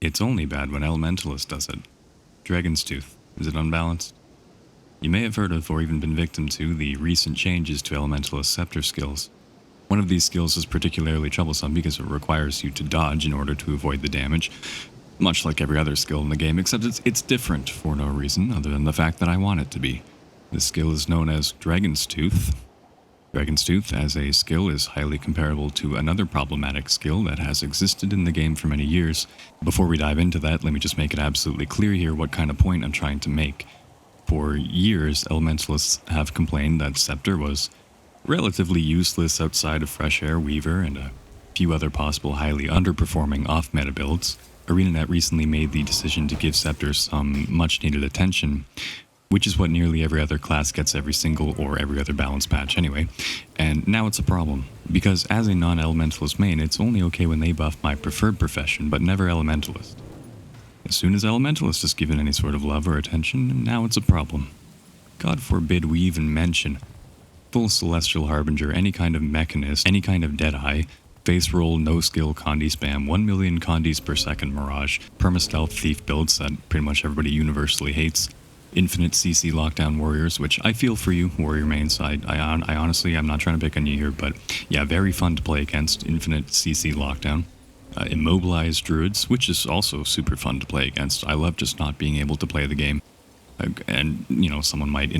It's only bad when Elementalist does it. Dragon's Tooth. Is it unbalanced? You may have heard of or even been victim to the recent changes to Elementalist SCEPTER skills. One of these skills is particularly troublesome because it requires you to dodge in order to avoid the damage, much like every other skill in the game, except it's different for no reason other than the fact that I want it to be. This skill is known as Dragon's Tooth. Dragon's Tooth as a skill is highly comparable to another problematic skill that has existed in the game for many years. Before we dive into that, let me just make it absolutely clear here what kind of point I'm trying to make. For years, Elementalists have complained that SCEPTER was relatively useless outside of Fresh Air Weaver and a few other possible highly underperforming off-meta builds. ArenaNet recently made the decision to give SCEPTER some much-needed attention, which is what nearly every other class gets every single or every other balance patch anyway. And now it's a problem, because as a non-Elementalist main, it's only okay when they buff my preferred profession, but never Elementalist. As soon as Elementalist is given any sort of love or attention, now it's a problem. God forbid we even mention full Celestial Harbinger, any kind of Mechanist, any kind of Deadeye, face roll, no skill, Condi spam, 1 million Condis per second Mirage, perma-stealth thief builds that pretty much everybody universally hates, infinite CC lockdown warriors, which I feel for you, warrior main side. I honestly, I'm not trying to pick on you here, but yeah, very fun to play against, infinite CC lockdown. Immobilized druids, which is also super fun to play against. I love just not being able to play the game. And, you know, someone might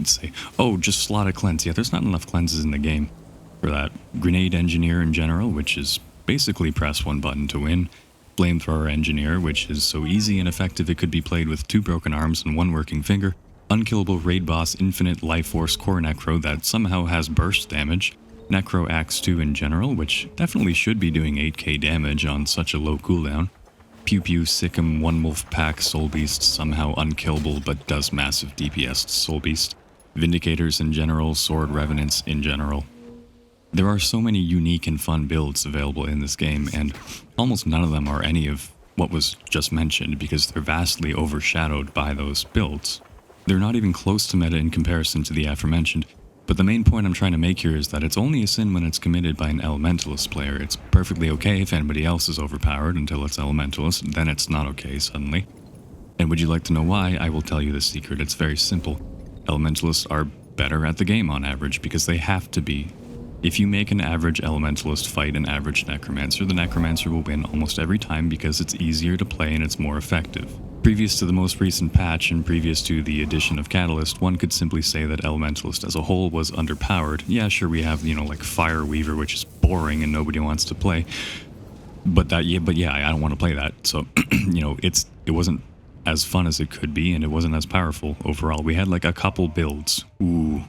say, oh, just slot a cleanse. Yeah, there's not enough cleanses in the game for that. Grenade Engineer in general, which is basically press one button to win. Flamethrower Engineer, which is so easy and effective it could be played with 2 broken arms and 1 working finger. Unkillable Raid Boss Infinite Life Force Core Necro that somehow has burst damage. Necro Axe 2 in general, which definitely should be doing 8k damage on such a low cooldown. Pew Pew Sikkim One Wolf Pack Soul Beast, somehow unkillable but does massive DPS Soul Beast. Vindicators in general, Sword Revenants in general. There are so many unique and fun builds available in this game, and almost none of them are any of what was just mentioned because they're vastly overshadowed by those builds. They're not even close to meta in comparison to the aforementioned, but the main point I'm trying to make here is that it's only a sin when it's committed by an Elementalist player. It's perfectly okay if anybody else is overpowered until it's Elementalist, then it's not okay suddenly. And would you like to know why? I will tell you the secret. It's very simple. Elementalists are better at the game on average because they have to be. If you make an average Elementalist fight an average Necromancer, the Necromancer will win almost every time because it's easier to play and it's more effective. Previous to the most recent patch and previous to the addition of Catalyst, one could simply say that Elementalist as a whole was underpowered. Yeah, sure, we have, like Fire Weaver, which is boring and nobody wants to play. But I don't want to play that. So, it wasn't as fun as it could be and it wasn't as powerful overall. We had like a couple builds. Ooh.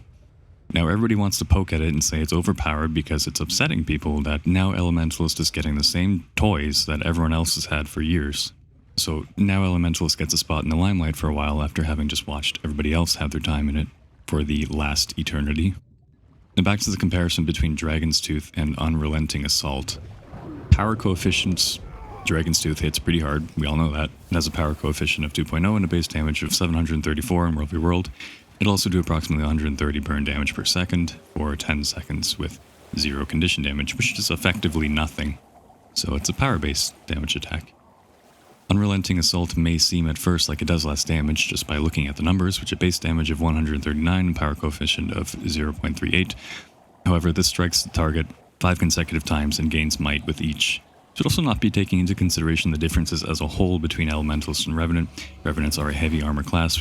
Now everybody wants to poke at it and say it's overpowered because it's upsetting people that now Elementalist is getting the same toys that everyone else has had for years. So now Elementalist gets a spot in the limelight for a while after having just watched everybody else have their time in it for the last eternity. Now back to the comparison between Dragon's Tooth and Unrelenting Assault. Power coefficients, Dragon's Tooth hits pretty hard, we all know that. It has a power coefficient of 2.0 and a base damage of 734 in World v World. It'll also do approximately 130 burn damage per second for 10 seconds with 0 condition damage, which is effectively nothing. So it's a power-based damage attack. Unrelenting Assault may seem at first like it does less damage just by looking at the numbers, which a base damage of 139 and power coefficient of 0.38. However, this strikes the target 5 consecutive times and gains might with each. Should also not be taking into consideration the differences as a whole between Elementalist and Revenant. Revenants are a heavy armor class,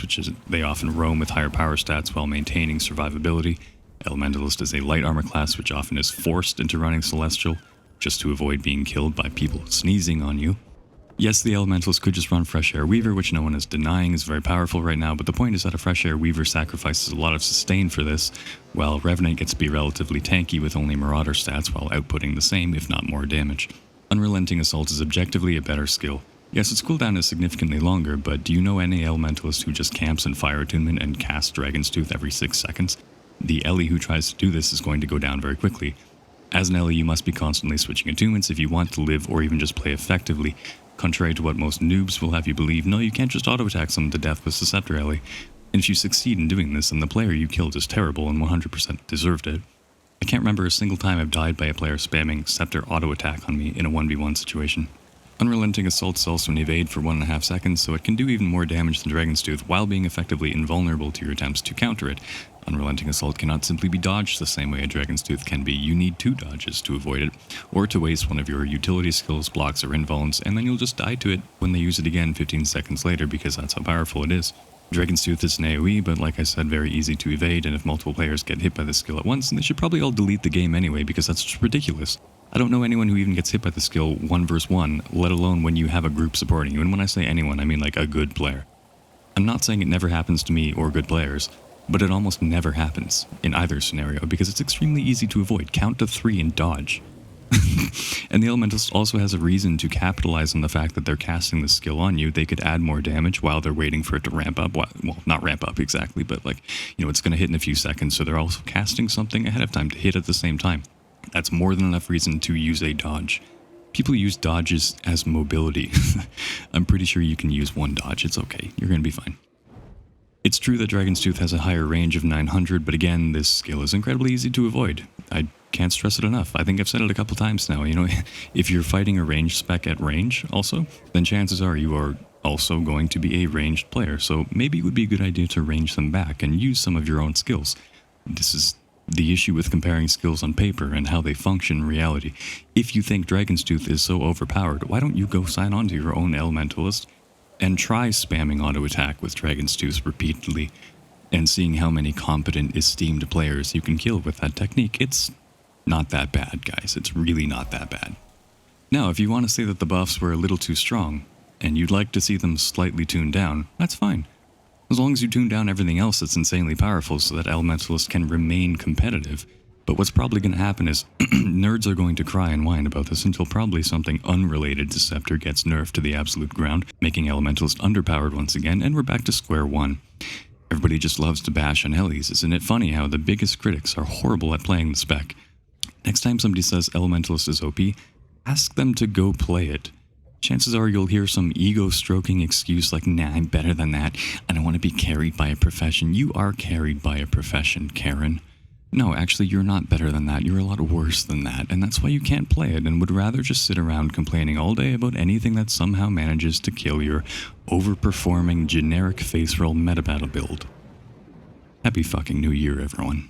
they often roam with higher power stats while maintaining survivability. Elementalist is a light armor class, which often is forced into running Celestial, just to avoid being killed by people sneezing on you. Yes, the Elementalist could just run Fresh Air Weaver, which no one is denying is very powerful right now, but the point is that a Fresh Air Weaver sacrifices a lot of sustain for this, while Revenant gets to be relatively tanky with only Marauder stats while outputting the same, if not more damage. Unrelenting Assault is objectively a better skill. Yes, its cooldown is significantly longer, but do you know any Elementalist who just camps in Fire Attunement and casts Dragon's Tooth every 6 seconds? The Ellie who tries to do this is going to go down very quickly. As an Ellie, you must be constantly switching attunements if you want to live or even just play effectively. Contrary to what most noobs will have you believe, no, you can't just auto-attack someone to death with SCEPTER Ellie. And if you succeed in doing this, then the player you killed is terrible and 100% deserved it. I can't remember a single time I've died by a player spamming SCEPTER auto-attack on me in a 1v1 situation. Unrelenting Assault is also an evade for 1.5 seconds, so it can do even more damage than Dragon's Tooth while being effectively invulnerable to your attempts to counter it. Unrelenting Assault cannot simply be dodged the same way a Dragon's Tooth can be. You need 2 dodges to avoid it, or to waste one of your utility skills, blocks, or invulns, and then you'll just die to it when they use it again 15 seconds later because that's how powerful it is. Dragon's Tooth is an AoE, but like I said, very easy to evade, and if multiple players get hit by this skill at once, then they should probably all delete the game anyway because that's just ridiculous. I don't know anyone who even gets hit by the skill 1 versus 1, let alone when you have a group supporting you. And when I say anyone, I mean like a good player. I'm not saying it never happens to me or good players, but it almost never happens in either scenario because it's extremely easy to avoid. Count to 3 and dodge. And the Elementalist also has a reason to capitalize on the fact that they're casting the skill on you. They could add more damage while they're waiting for it to ramp up. Well, not ramp up exactly, but like, it's going to hit in a few seconds. So they're also casting something ahead of time to hit at the same time. That's more than enough reason to use a dodge. People use dodges as mobility. I'm pretty sure you can use 1 dodge. It's okay. You're going to be fine. It's true that Dragon's Tooth has a higher range of 900, but again, this skill is incredibly easy to avoid. I can't stress it enough. I think I've said it a couple times now. If you're fighting a ranged spec at range also, then chances are you are also going to be a ranged player. So maybe it would be a good idea to range them back and use some of your own skills. This is the issue with comparing skills on paper and how they function in reality. If you think Dragon's Tooth is so overpowered, why don't you go sign on to your own Elementalist and try spamming auto-attack with Dragon's Tooth repeatedly and seeing how many competent, esteemed players you can kill with that technique. It's not that bad, guys. It's really not that bad. Now, if you want to say that the buffs were a little too strong, and you'd like to see them slightly tuned down, that's fine. As long as you tune down everything else that's insanely powerful so that Elementalist can remain competitive. But what's probably going to happen is nerds are going to cry and whine about this until probably something unrelated to Scepter gets nerfed to the absolute ground, making Elementalist underpowered once again, and we're back to square one. Everybody just loves to bash on Hellies. Isn't it funny how the biggest critics are horrible at playing the spec? Next time somebody says Elementalist is OP, ask them to go play it. Chances are you'll hear some ego-stroking excuse like, nah, I'm better than that. I don't want to be carried by a profession. You are carried by a profession, Karen. No, actually, you're not better than that. You're a lot worse than that, and that's why you can't play it and would rather just sit around complaining all day about anything that somehow manages to kill your overperforming generic face roll meta battle build. Happy fucking New Year, everyone.